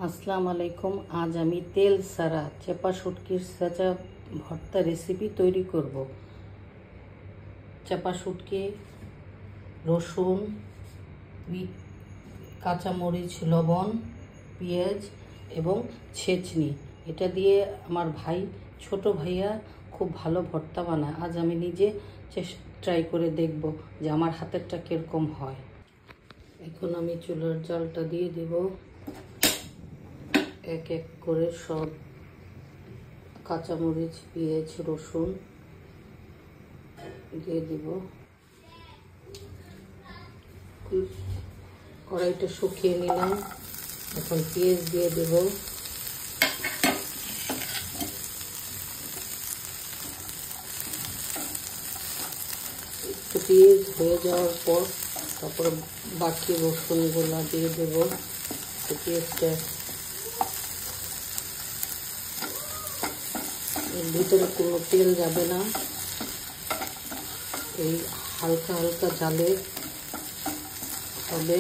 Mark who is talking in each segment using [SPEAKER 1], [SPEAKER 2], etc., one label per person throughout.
[SPEAKER 1] আসসালামু আলাইকুম। আজ আমি তেল ছাড়া চেপা শুটকির ছাঁচা ভর্তা রেসিপি তৈরি করব। চেপা শুটকি, রসুন, কাঁচামরিচ, লবণ, পেঁয়াজ এবং ছেঁচনি, এটা দিয়ে আমার ছোট ভাইয়া খুব ভালো ভর্তা বানায়। আজ আমি নিজে ট্রাই করে দেখব যে আমার হাতেরটা কীরকম হয়। এখন আমি চুলার জালটা দিয়ে দেব। এক এক করে সব কাঁচামরিচ, পেঁয়াজ, রসুন দিয়ে দিব। কড়াইটা শুকিয়ে নিলাম। এখন পেঁয়াজ দিয়ে দেব। একটু পেঁয়াজ হয়ে যাওয়ার পর তারপরে বাকি রসুনগুলো দিয়ে দেব। পেঁয়াজটা ভিতরে কোনো তেল যাবে না, এই হালকা হালকা জালে হবে।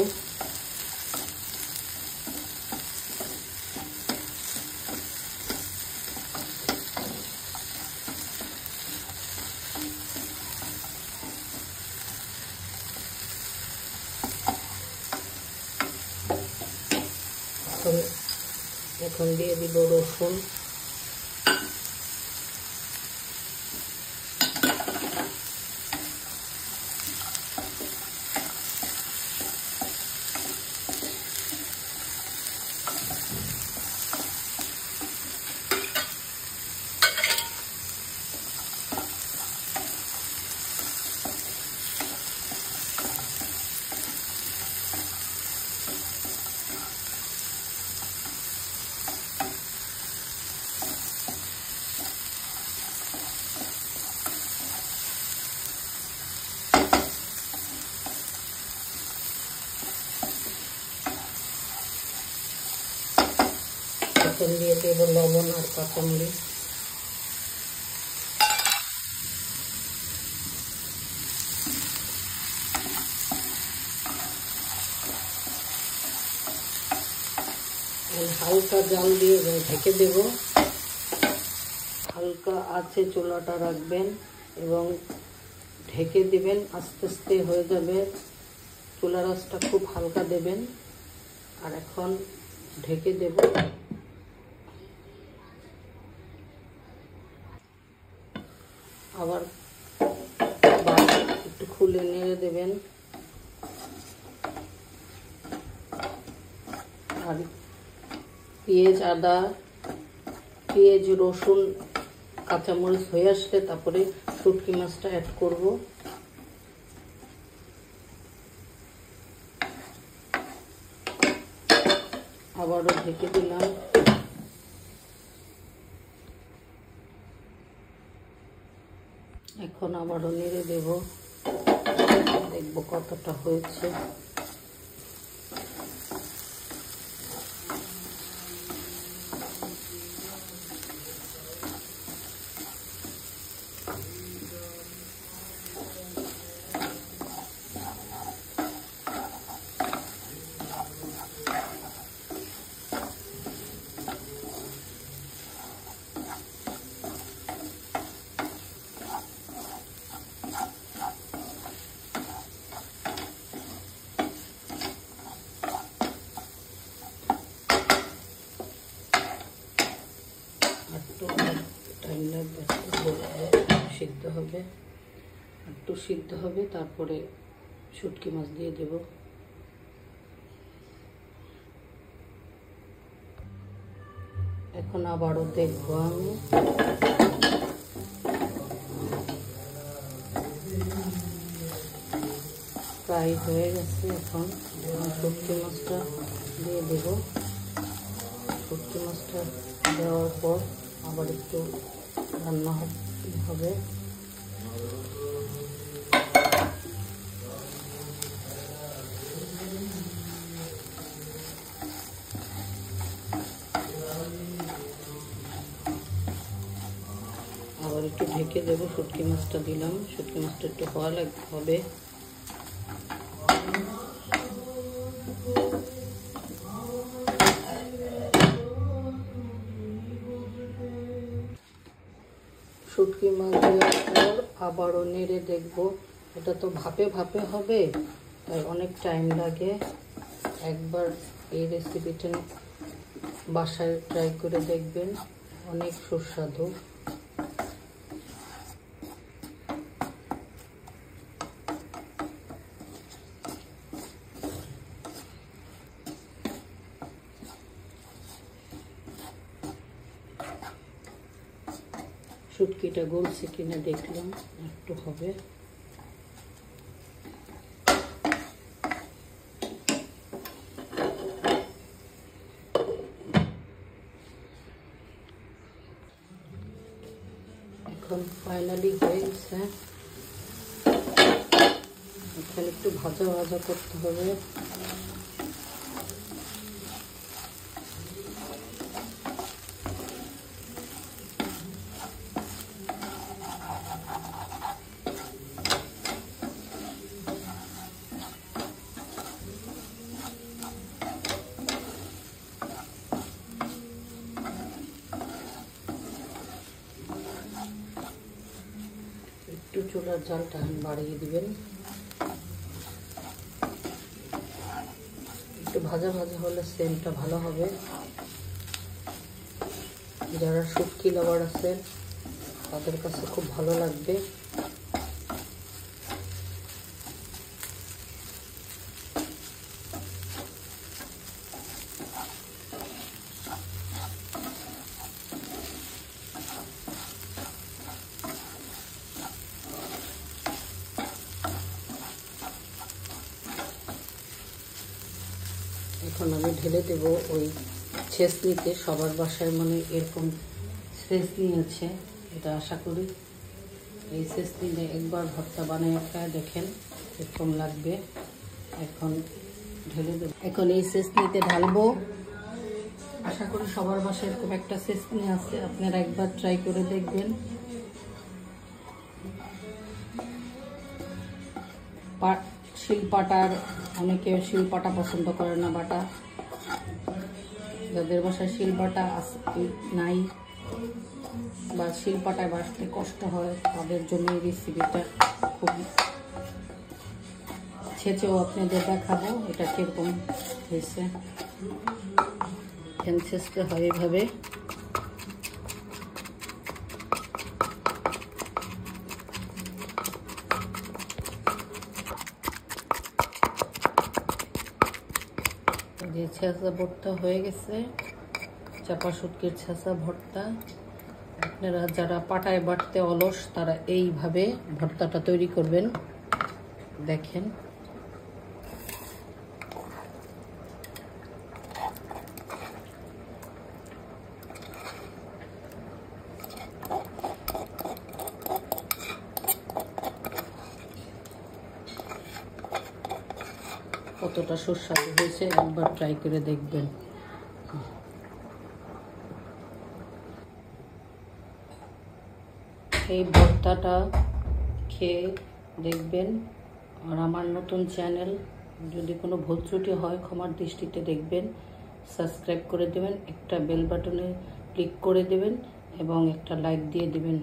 [SPEAKER 1] এখন দিয়ে দিব রসুন। এখন দিয়ে দেব লবণ আর কাঁচামরিচ। হালকা জাল দিয়ে ঢেকে দেব। হালকা আছে চুলাটা রাখবেন এবং ঢেকে দিবেন। আস্তে আস্তে হয়ে যাবে। চুলার আঁচটা খুব হালকা দেবেন। আর এখন ঢেকে দেব। আবার একটু খুলে নেড়ে দেবেন। আর পেঁয়াজ, রসুন, কাঁচামরিচ হয়ে আসলে তারপরে শুটকি মাছটা অ্যাড করব। আবারও ঢেকে দিলাম। এখন আবারও নেড়ে দেব। দেখব কতটা হয়েছে। টাইম লাগবে, সিদ্ধ হবে, একটু সিদ্ধ হবে, তারপরে শুটকি মাছ দিয়ে দেব। এখন আবারও দেখব আমি। প্রায় হয়ে গেছে। এখন শুটকি মাছটা দিয়ে দেব। শুটকি মাছটা দেওয়ার পর আবার একটু রান্না হবে। আবার একটু ঢেকে দেবো। শুটকি মাছটা দিলাম। শুটকি মাছটা একটু হওয়া হবে। শুটকি মাছ দেওয়ার পর আবারও নেড়ে দেখব। এটা তো ভাপে ভাপে হবে, তাই অনেক টাইম লাগে। একবার এই রেসিপিটা বাসায় ট্রাই করে দেখবেন, অনেক সুস্বাদু। শুটকিটা গলছে কিনা দেখলাম, একটু হবে। এখন ফাইনালি হয়ে গেছে। এখন একটু ভাজা ভাজা করতে হবে। একটু চুলার জালটা বাড়িয়ে দিবেন। একটু ভাজা ভাজা হলে সেন্টটা ভালো হবে। যারা শুটকি লাভার আছে তাদের কাছে খুব ভালো লাগবে। এখন আমি ঢেলে দেব ওই ছেঁচনিতে। সবার বাসায় মানে এরকম ছেঁচনি আছে, এটা আশা করি। এই ছেঁচনিতে একবার ভর্তা বানিয়ে খায় দেখেন এরকম লাগবে। এখন ঢেলে দেব। এখন এই ছেঁচনিতে ঢালবো। আশা করি সবার বাসায় এরকম একটা ছেঁচনি আছে, আপনারা একবার ট্রাই করে দেখবেন। শিলপাটার, অনেকে শিলপাটা পছন্দ করে না, বাটা। যাদের বাসায় শিলপাটা নাই বা শিলপাটায় বাটতে কষ্ট হয়, তাদের জন্য এই রেসিপিটা খুব ছেঁচেও আপনাদের দেখাবো এটা কিরকম হয়েছে। ছেঁচতে হয় এভাবে। যে ছেঁচা ভর্তা হয়ে গেছে, চাপা শুটকির ছেঁচা ভর্তা। আপনারা যারা পাটায় বাটতে অলস তারা এইভাবে ভর্তাটা তৈরি করবেন। দেখেন কতটা সুস্বাদু হয়েছে, একবার ট্রাই করে দেখবেন। এই ভর্তাটা খেয়ে দেখবেন। আর আমার নতুন চ্যানেল, যদি কোনো ভুল ত্রুটি হয় ক্ষমার দৃষ্টিতে দেখবেন। সাবস্ক্রাইব করে দেবেন, একটা বেল বাটনে ক্লিক করে দেবেন এবং একটা লাইক দিয়ে দেবেন।